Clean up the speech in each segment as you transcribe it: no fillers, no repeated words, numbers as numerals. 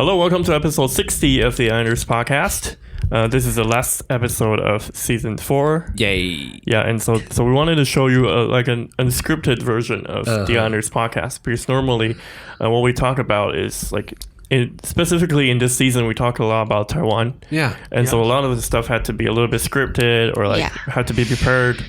Hello, welcome to episode 60 of the Honors Podcast. This is the last episode of season 4. Yay! Yeah, and so we wanted to show you an unscripted version of the Honors Podcast, because normally what we talk about is specifically in this season we talk a lot about Taiwan. Yeah. And so a lot of the stuff had to be a little bit scripted or had to be prepared,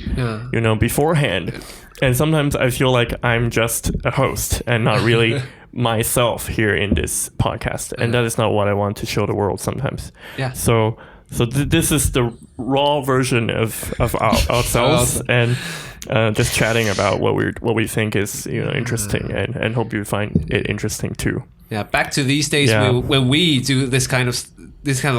beforehand. And sometimes I feel like I'm just a host and not really myself here in this podcast, and that is not what I want to show the world sometimes. Yeah. So this is the raw version of ourselves, and just chatting about what we think is interesting, and hope you find it interesting too. Yeah. Back to these days when we do this kind of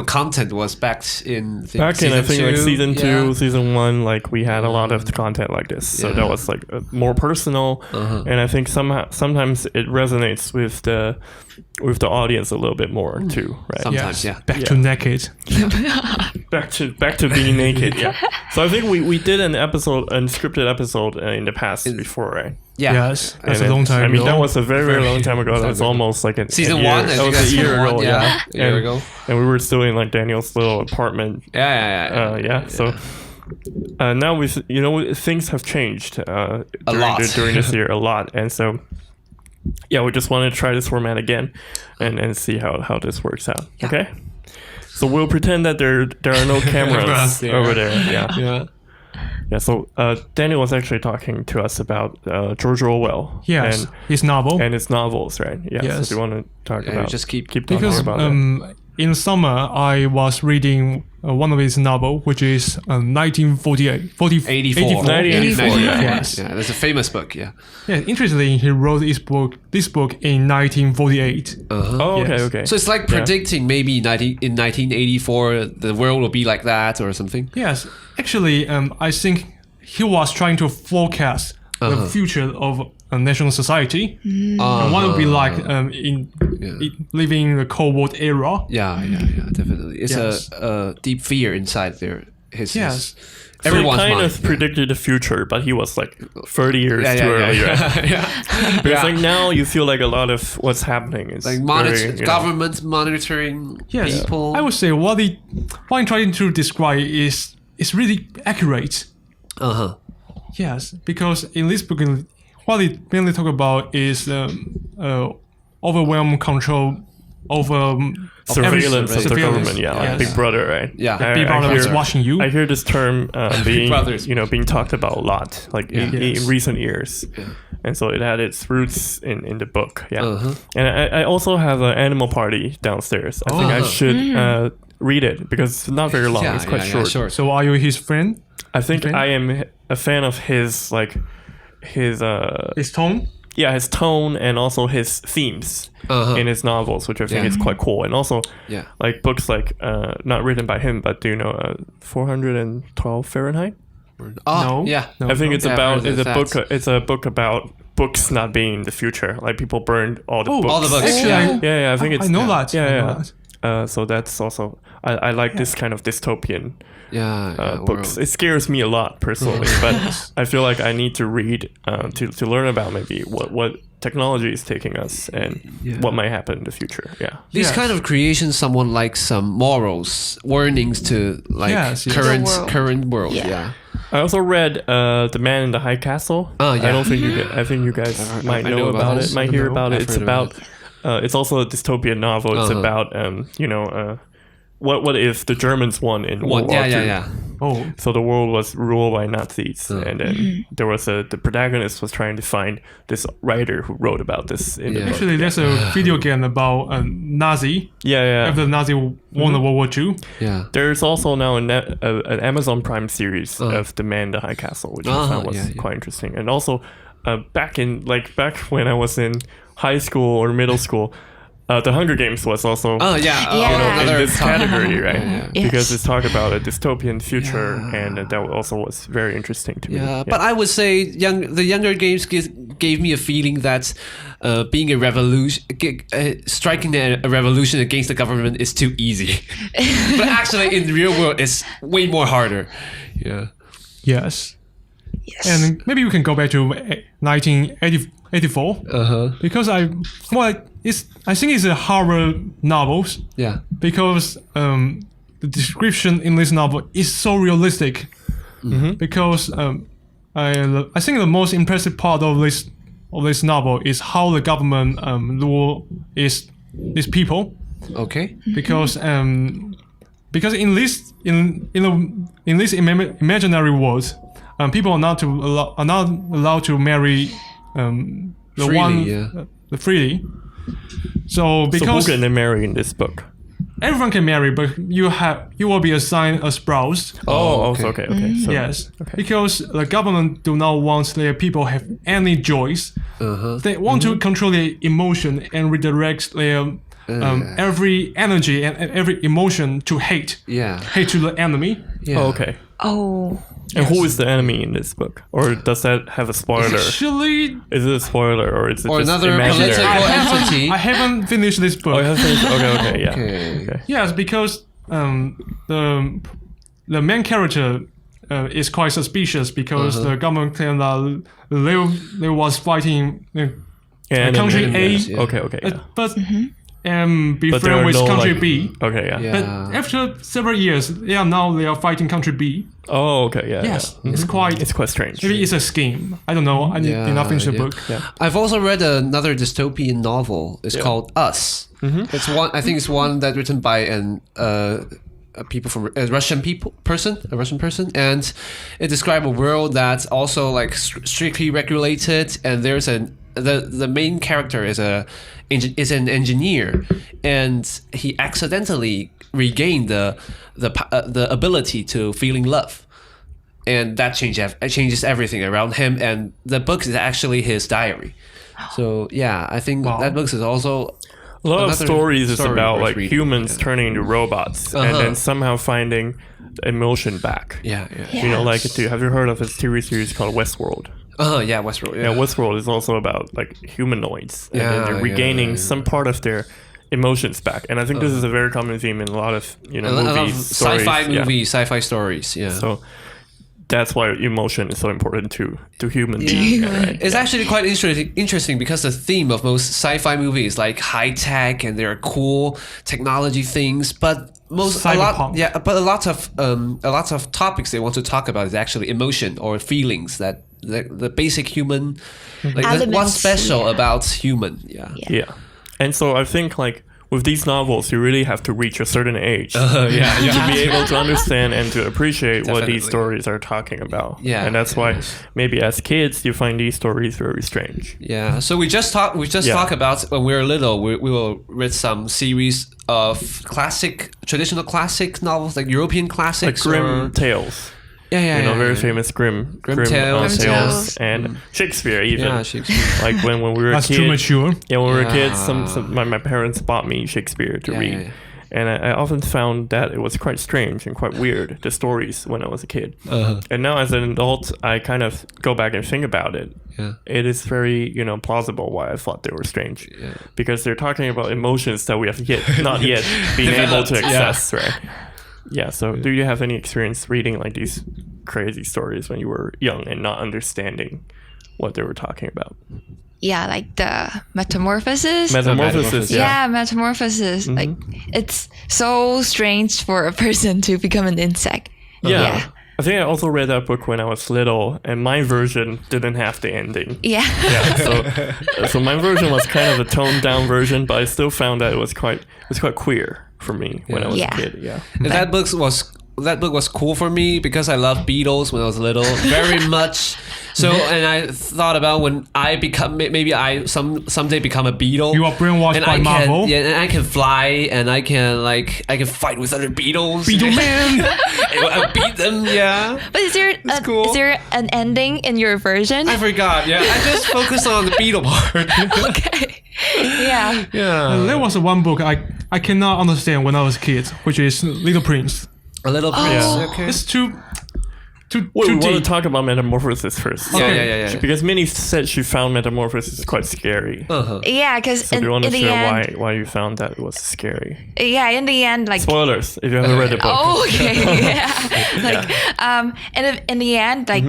content was back in I think season 2, season 1, we had a lot of content like this, so that was more personal, and I think sometimes it resonates with the audience a little bit more too, right? Sometimes, back to naked. back to being naked. Yeah. So I think we did an unscripted episode in the past before, right? Yeah. Yes, that's a long time ago. I mean, that was a very, very long time ago. That was almost like season a year. 1. That was a year ago. A year ago. And we were still in Daniel's little apartment. So now things have changed during this year a lot, and so we just want to try this format again and see how this works out. Yeah. Okay. So we'll pretend that there are no cameras over there. Yeah, so Daniel was actually talking to us about George Orwell. Yes, and his novel. And his novels, right? Yeah, yes. So do you want to talk about... Just keep talking about it. In summer, I was reading one of his novels, which is 1984. Yes. Yeah, that's a famous book, Yeah, interestingly, he wrote this book in 1948. Oh, okay. So it's predicting maybe in 1984 the world will be like that or something? Yes. Actually, I think he was trying to forecast the future of a national society. And one would be living in the Cold War era. Yeah, definitely. It's a deep fear inside there. Everyone kind of predicted the future, but he was 30 years too early. Right? Because now you feel like a lot of what's happening is government monitoring people. I would say what I'm trying to describe is really accurate. Yes, because in this book, what it mainly talk about is overwhelm control over surveillance of the government. Big Brother, right? Yeah, Big Brother is watching you. I hear this term being talked about a lot, in recent years. Yeah. And so it had its roots in the book. Yeah. And I also have an Animal Party downstairs. I think I should read it because it's not very long. It's quite short. Sure. So are you his friend? I think I am a fan of his tone. Yeah, his tone and also his themes in his novels, which I think is quite cool. And also, books not written by him, but do you know 412 Fahrenheit? No. Yeah. I think it's a book about books not being the future. People burned all the books. All the books. Actually, I think it's... I know that. Yeah. So that's also... I like this kind of dystopian books. It scares me a lot personally, but I feel like I need to read to learn about maybe what technology is taking us and what might happen in the future. Yeah, these kind of creations, someone likes some morals, warnings to current world. Yeah. I also read The Man in the High Castle. I think you guys might know about it. Might hear about it. It's about. It's also a dystopian novel. It's about what if the Germans won in World War II? Oh, so the world was ruled by Nazis, and then there was the protagonist was trying to find this writer who wrote about this. In the book. Actually, there's a video game about a Nazi. After the Nazi won the World War II. Yeah. There's also now an Amazon Prime series of The Man in the High Castle, which I found was quite interesting. And also, back when I was in high school or middle school. The Hunger Games was also in this category, right? Because it's talk about a dystopian future, and that also was very interesting to me. But I would say the Younger Games gave me a feeling that being a revolution, striking a revolution against the government is too easy. But actually, in the real world, it's way more harder. Yeah. Yes. And maybe we can go back to 1984. 1984. Because I think it's a horror novels. Yeah. Because the description in this novel is so realistic. Because I think the most impressive part of this novel is how the government rule is these people. Okay. Because in this imaginary world, people are not allowed to marry freely. So because who can they marry in this book? everyone can marry, but you will be assigned a spouse. Okay. So, yes, because the government do not want their people have any joys. They want to control their emotion and redirect their every energy and every emotion to hate. Hate to the enemy. Okay. And who is the enemy in this book? Or does that have a spoiler? Actually, is it a spoiler or is it just another imaginary? political entity? I haven't finished this book. Oh, you haven't finished? Okay, Okay. Yes, because the main character is quite suspicious because the government claimed that they was fighting country A. Okay. But be friends with country B. Okay, But after several years, they are fighting country B. Oh, okay, Yes, it's quite strange. Maybe it's a scheme. I don't know. I did not finish the book. I've also read another dystopian novel. It's called Us. It's one. I think it's one that written by a Russian person, and it describes a world that's also like strictly regulated, and there's the main character is an engineer, and he accidentally regained the ability to feeling love, and that changes everything around him. And the book is actually his diary. So I think that book is also a lot of stories is about like humans turning into robots and then somehow finding the emotion back. You know, like have you heard of this TV series called Westworld? Westworld. Westworld is also about like humanoids and then they're regaining some part of their emotions back. And I think this is a very common theme in a lot of movies, sci-fi stories. So that's why emotion is so important to human beings. Right? It's actually quite interesting because the theme of most sci-fi movies like high tech and there are cool technology things, but a lot of topics they want to talk about is actually emotion or feelings that the basic human what's special about human. And so I think like with these novels, you really have to reach a certain age to be able to understand and to appreciate what these stories are talking about. And that's why maybe as kids you find these stories very strange. So we just talk about when we were little. We will read some series of traditional classic novels, like European classics, like Grimm tales. Very famous Grimm tales and Shakespeare even. Shakespeare. Like when we were That's kids. too mature. Yeah, when we were kids, my parents bought me Shakespeare to read. And I often found that it was quite strange and quite weird, the stories when I was a kid. And now as an adult, I kind of go back and think about it. It is very, plausible why I thought they were strange. Because they're talking about emotions that we have not yet been able to access, right? So do you have any experience reading like these crazy stories when you were young and not understanding what they were talking about? Yeah, like the Metamorphosis. Metamorphosis. Like it's so strange for a person to become an insect. I think I also read that book when I was little, and my version didn't have the ending. So my version was kind of a toned down version, but I still found that it was quite queer for me when I was a kid. And that book was cool for me because I loved Beatles when I was little very much. So and I thought about when I become someday become a Beatle. You are brainwashed by Marvel. And I can fly and I can fight with other Beatles. Beetle Man. I'll beat them. But is there an ending in your version? I forgot. I just focused on the Beatle part. Okay. There was one book I cannot understand when I was a kid, which is Little Prince. A Little Prince. Okay. It's too. we want to deep. talk about Metamorphosis first. Yeah. Because Minnie said she found Metamorphosis quite scary. Yeah, because So do you want to in the share end, why you found that it was scary? yeah, in the end, like Spoilers if you haven't read the book. oh, okay, yeah, like in the end, like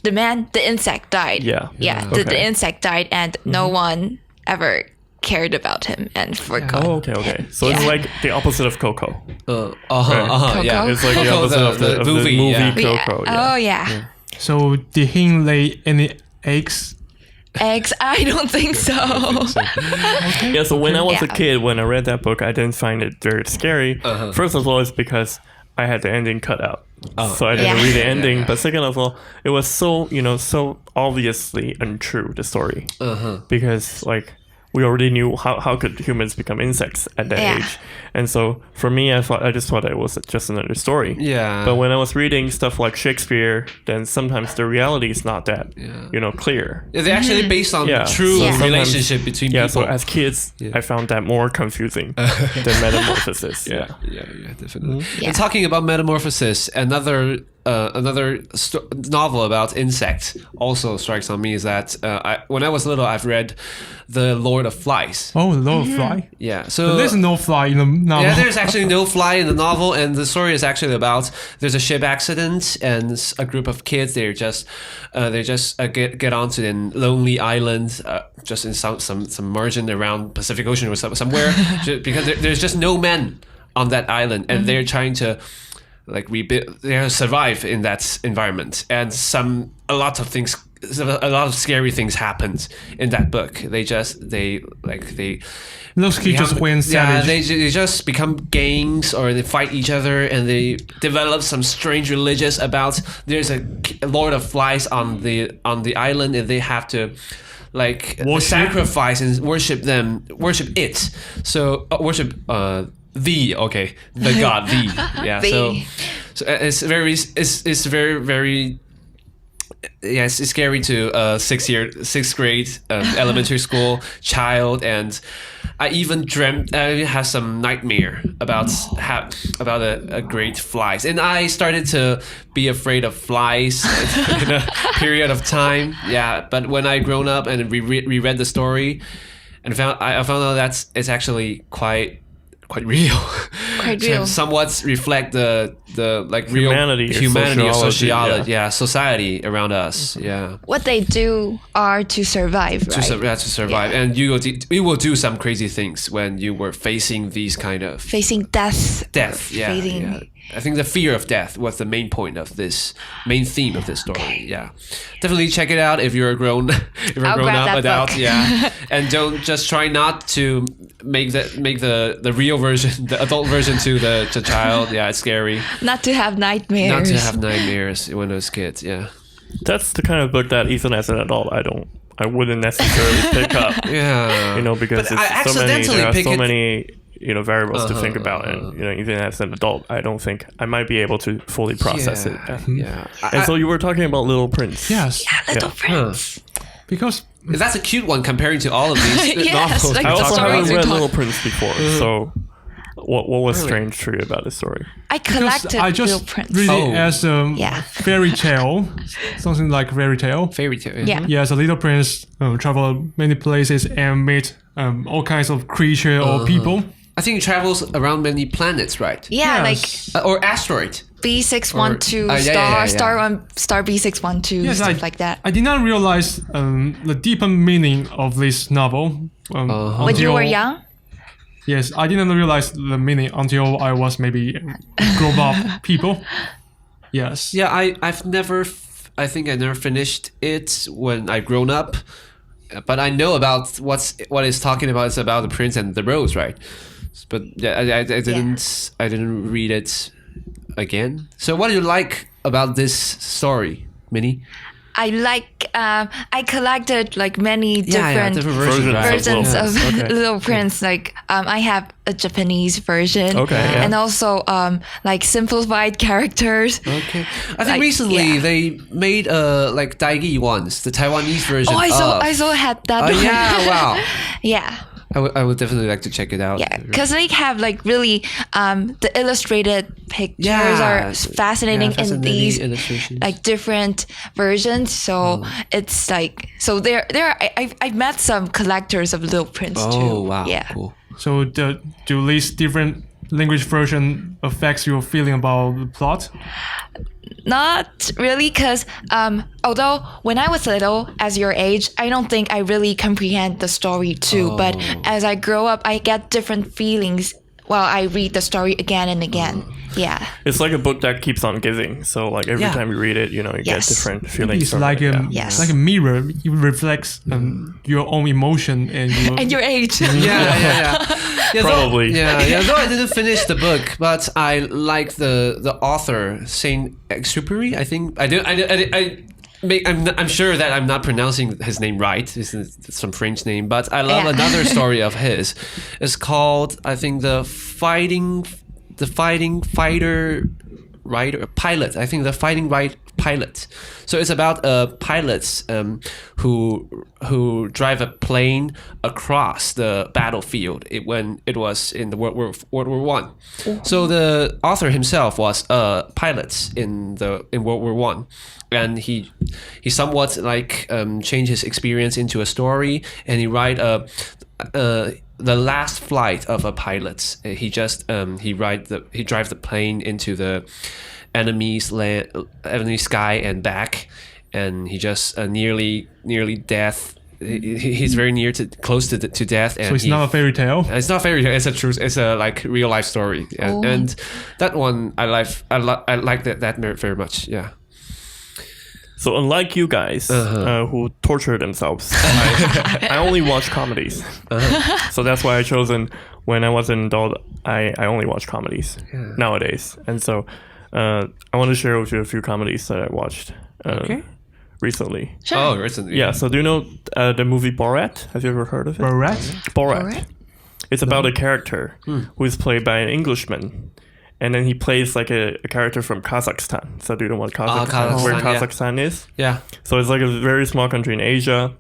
the insect died. Yeah. The insect died, and no one ever cared about him and forgot. Oh, okay. So it's like the opposite of Coco. Coco? Yeah. It's like the Coco, opposite of the movie yeah. Coco. Oh yeah. So did he lay any eggs? Eggs? I don't think so. Yeah, so when I was a Yeah. kid, when I read that book, I didn't find it very scary. First of all, it's because I had the ending cut out. So I didn't Yeah. read the ending. But second of all, it was so, so obviously untrue, the story. Because, like, we already knew how could humans become insects at that Yeah. age. And so for me, I just thought it was just another story. Yeah. But when I was reading stuff like Shakespeare, then sometimes the reality is not that, clear. Yeah, they're actually based on Yeah. true Yeah. relationship between Yeah, people. so as kids, I found that more confusing than Metamorphosis. Yeah. Yeah, definitely. Yeah. And talking about Metamorphosis, another novel about insects also strikes on me is that when I was little, I've read The Lord of Flies. Oh, no fly. Yeah, so There's no fly in the novel. yeah, there's actually no fly in the novel, and the story is actually about there's a ship accident and a group of kids. They just get onto a lonely island, just in some margin around Pacific Ocean or somewhere, because there's just no men on that island, and they're trying to like they survive in that environment, and a lot of scary things happened in that book. Those creatures went Yeah, savage. they just become gangs, or they fight each other, and they develop some strange religious about. There's a Lord of Flies on the island, and they have to like sacrifice and worship it. So worship the god the yeah. The. So it's very. Yes, it's scary to sixth grade elementary school child, and I even dreamt. I had some nightmare about a great flies, and I started to be afraid of flies in a period of time. Yeah, but when I grown up and reread the story, and I found out that it's actually quite real. Quite real. Somewhat reflect the like real Humanity or or sociology, society around us. Yeah. What they do are to survive, right? To survive, Yeah. and you will do some crazy things when you were facing these kind of Facing death. death. Yeah, Facing- yeah. I think the fear of death was the main theme of this story. Yeah, definitely check it out if you're a grown I'll grab up that adult. book. Yeah, and don't just try not to make the real version, the adult version to the child. Yeah, it's scary. Not to have nightmares. Not to have nightmares when those kids. Yeah. That's the kind of book that even as an adult, I wouldn't necessarily pick up. Yeah. Because But I it's so many, accidentally there are pick so it- many variables to think about, and even as an adult, I don't think I might be able to fully process it. Yeah. And so you were talking about Little Prince. Yes, Little Prince. because That's a cute one comparing to all of these Yes, novels. like I the also stories haven't we read talk- Little Prince before, so what was strange to you about the story? I collected I Little just Prince. read Oh. it as a Yeah. fairy tale, something like fairy tale. Fairy tale. Yeah. Yes, a little prince travel many places and meet all kinds of creature or people. I think it travels around many planets, right? Yeah, Yes. Or asteroid. like B612 yeah. star B612 Yes, stuff like that. I did not realize the deeper meaning of this novel. When you until- were young? Yes, I didn't realize the meaning until I was maybe grown up people. Yes. Yeah, I think I never finished it when I grown up. But I know about what it's talking about. It's about the prince and the rose, right? But yeah, I didn't read it again. So what do you like about this story, Minnie? I like I collected like many different versions, right? versions Little of Prince. Okay. Little Prince. Like I have a Japanese version, Okay, yeah. and also like simplified characters. Okay. I think Like, recently yeah. they made like Daigi ones, the Taiwanese version. Oh, I of. saw had that. Oh one. yeah! Wow. Yeah. I would definitely like to check it out. Yeah, because they have like really the illustrated pictures are fascinating in these illustrations. like different versions. So it's like I've met some collectors of Little Prince too. Oh wow, yeah. cool. So do these different language version affects your feeling about the plot? Not really, because although when I was little, as your age, I don't think I really comprehend the story too. But as I grow up, I get different feelings while I read the story again and again. Yeah. It's like a book that keeps on giving. So like every time you read it, you get different feelings. It's from like it. it's like a mirror. It reflects your own emotion and your age. Yeah, Probably. Though I didn't finish the book, but I like the author, Saint Exupéry. I think I'm sure that I'm not pronouncing his name right. It's some French name, but I love another story of his. It's called, I think, the fighting pilot. I think the fighting right pilot. So it's about pilots who drive a plane across the battlefield when it was in the World War One. So the author himself was a pilot in World War One, and he somewhat like changed his experience into a story, and he write the last flight of a pilot. He just he drive the plane into the enemy sky and back, and he just nearly death. He's very close to death. And so it's not a fairy tale. It's not a fairy tale. It's a truth. It's a like real life story. And that one I like that very much. Yeah. So unlike you guys who torture themselves, I only watch comedies. So that's why I chosen when I was an adult. I only watch comedies nowadays, and so I want to share with you a few comedies that I watched recently. Sure. Oh, recently. Yeah. So do you know the movie Borat? Have you ever heard of it? Borat. It's about a character who is played by an Englishman. And then he plays like a character from Kazakhstan. So do you know what Kazakhstan, where Kazakhstan is? Yeah. So it's like a very small country in Asia.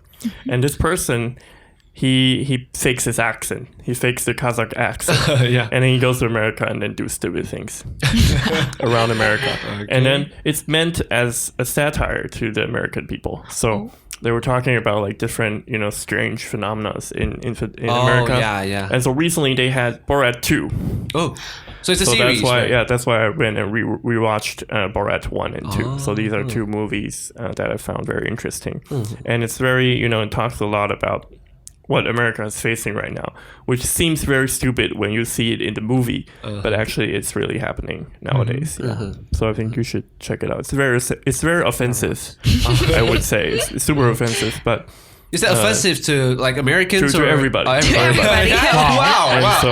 And this person, he fakes his accent. He fakes the Kazakh accent. And then he goes to America and then do stupid things around America. Okay. And then it's meant as a satire to the American people. So they were talking about like different, strange phenomena in America. Yeah. And so recently they had Borat 2. Oh. So it's a series. That's why I went and rewatched Borat 1 and 2. So these are two movies that I found very interesting. And it's very, it talks a lot about what America is facing right now, which seems very stupid when you see it in the movie, but actually it's really happening nowadays. So I think you should check it out. It's very offensive, I would say. It's super offensive, but is that offensive to like Americans to everybody? Everybody. Wow.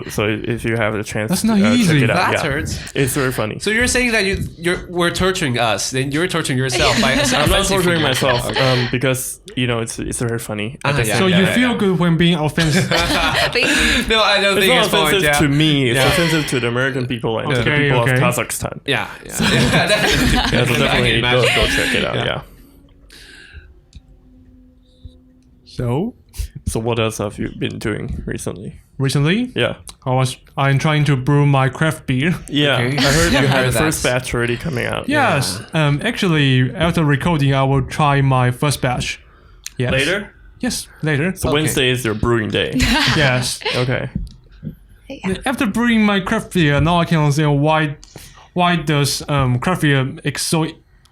So if you have the chance, that's not easy. Check it out. That hurts. It's very funny. So you're saying that we're torturing us, then you're torturing yourself by I'm not torturing myself because it's very funny. So you feel good when being offensive? No, I don't it's think not it's offensive to me. It's offensive to the American people and to the people of Kazakhstan. Yeah. So definitely go check it out. Yeah. So what else have you been doing recently? Yeah, I'm trying to brew my craft beer. Yeah, I heard you had the first batch already coming out. Yes, actually, after recording, I will try my first batch. Yes. Later? Yes, later. So Wednesday is your brewing day. Yes. Okay. After brewing my craft beer, now I can understand why does craft beer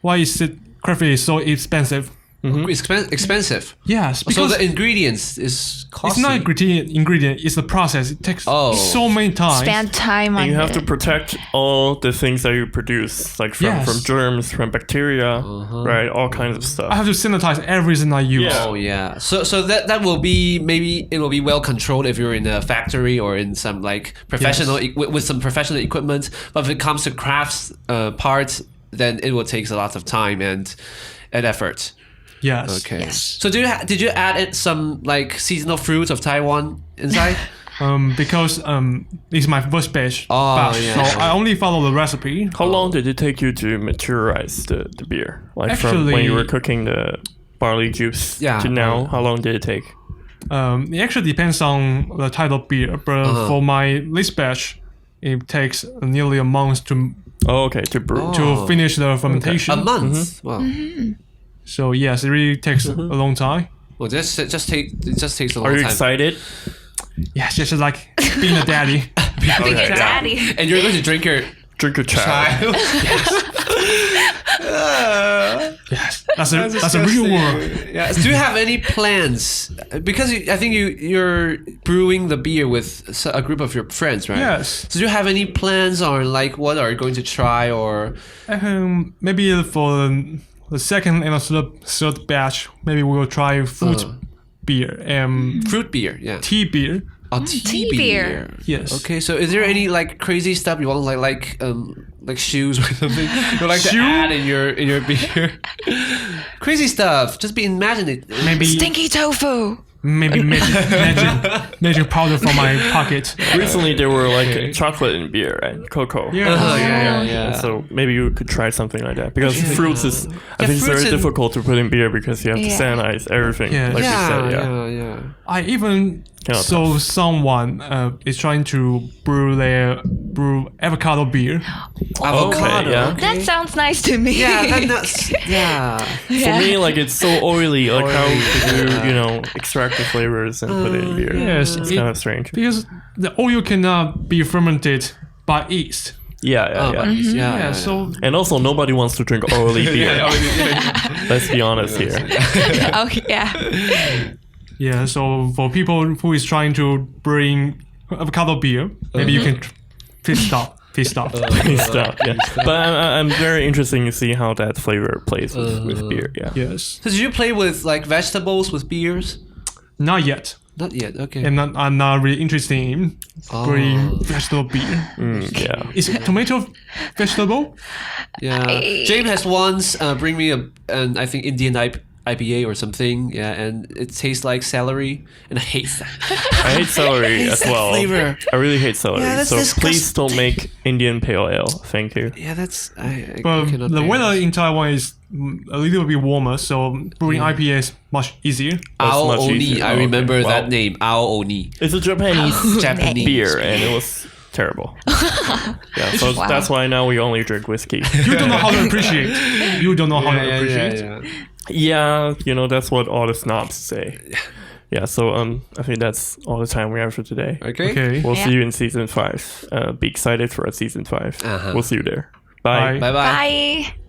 why is craft beer so expensive? Expensive. Yes, because so the ingredients is costly. It's not ingredient. It's the process. It takes so many times. Spend time on it. And you have to protect all the things that you produce, like from germs, from bacteria, right? All kinds of stuff. I have to sanitize everything I use. Yeah. Oh yeah. So that will be, maybe it will be well controlled if you're in a factory or in some like professional with some professional equipment. But if it comes to crafts parts, then it will take a lot of time and effort. Yes. Okay. Yes. So did you add some like seasonal fruits of Taiwan inside? Because it's my first batch. So I only follow the recipe. How long did it take you to materialize the beer? Like from when you were cooking the barley juice to now, how long did it take? It actually depends on the type of beer, but for my this batch, it takes nearly a month to to brew. to finish the fermentation. A month. Wow. So yes, it really takes a long time. Well, it just takes a long Are you time. excited? Yes, just like being a daddy. Okay, yeah. Daddy. And you're going to drink your Drink a chai. Yes, that's a real word. Yeah. Do you have any plans? Because I think you're brewing the beer with a group of your friends, right? Yes. So do you have any plans on like what are you going to try or? Maybe for the second and third batch, maybe we'll try fruit beer and Fruit beer, yeah. tea beer. Oh, tea beer. Yes. Okay, so is there any like crazy stuff you want like shoes or something you like to add in your beer? Crazy stuff. Just imagine it. Maybe Stinky tofu. magic powder from my pocket. Recently, there were like chocolate in beer and cocoa. Yeah. And so maybe you could try something like that because fruits is I think it's fruits very and- difficult to put in beer because you have to Yeah. sanitize everything. Yeah. Like you said, yeah. I even Kinda saw someone is trying to brew avocado beer. Avocado. yeah. That sounds nice to me. Yeah, that's yeah. For me, like it's so oily. Like how could you extract the flavors and put it in beer? Yes, it's it- kind of strange. Because the oil cannot be fermented by yeast. Yeah. Yeah, so And also, nobody wants to drink oily beer. Let's be honest here. Oh yeah. yeah, so for people who is trying to bring avocado beer, maybe you can please stop. Stop. Yeah. But I'm very interested to see how that flavor plays with beer. Yeah. Yes, So did you play with like vegetables with beers? not yet. Not yet. Okay. And I'm not really interested in brewing vegetable beer. Yeah. Is tomato vegetable? Yeah. James has once bring me an I think Indian IPA or something. Yeah, and it tastes like celery, and I hate that. I hate celery as well. flavor. I really hate celery. Yeah, that's so disgusting. please don't make Indian pale ale. Thank you. Yeah, that's I But cannot. the bear weather it. in Taiwan is a little bit warmer, so brewing IPA is much easier. Ao much Oni. easier. I Oh, remember okay. that Wow. name. Ao Oni. It's a Japanese Japanese beer, and it was terrible. Yeah, so that's why now we only drink whiskey. You don't know how to appreciate. You don't know how to appreciate. Yeah, that's what all the snobs say. Yeah, so I think that's all the time we have for today. Okay. Okay. We'll Yeah. see you in season 5. Be excited for season 5. Uh-huh. We'll see you there. Bye. Bye. Bye bye. Bye.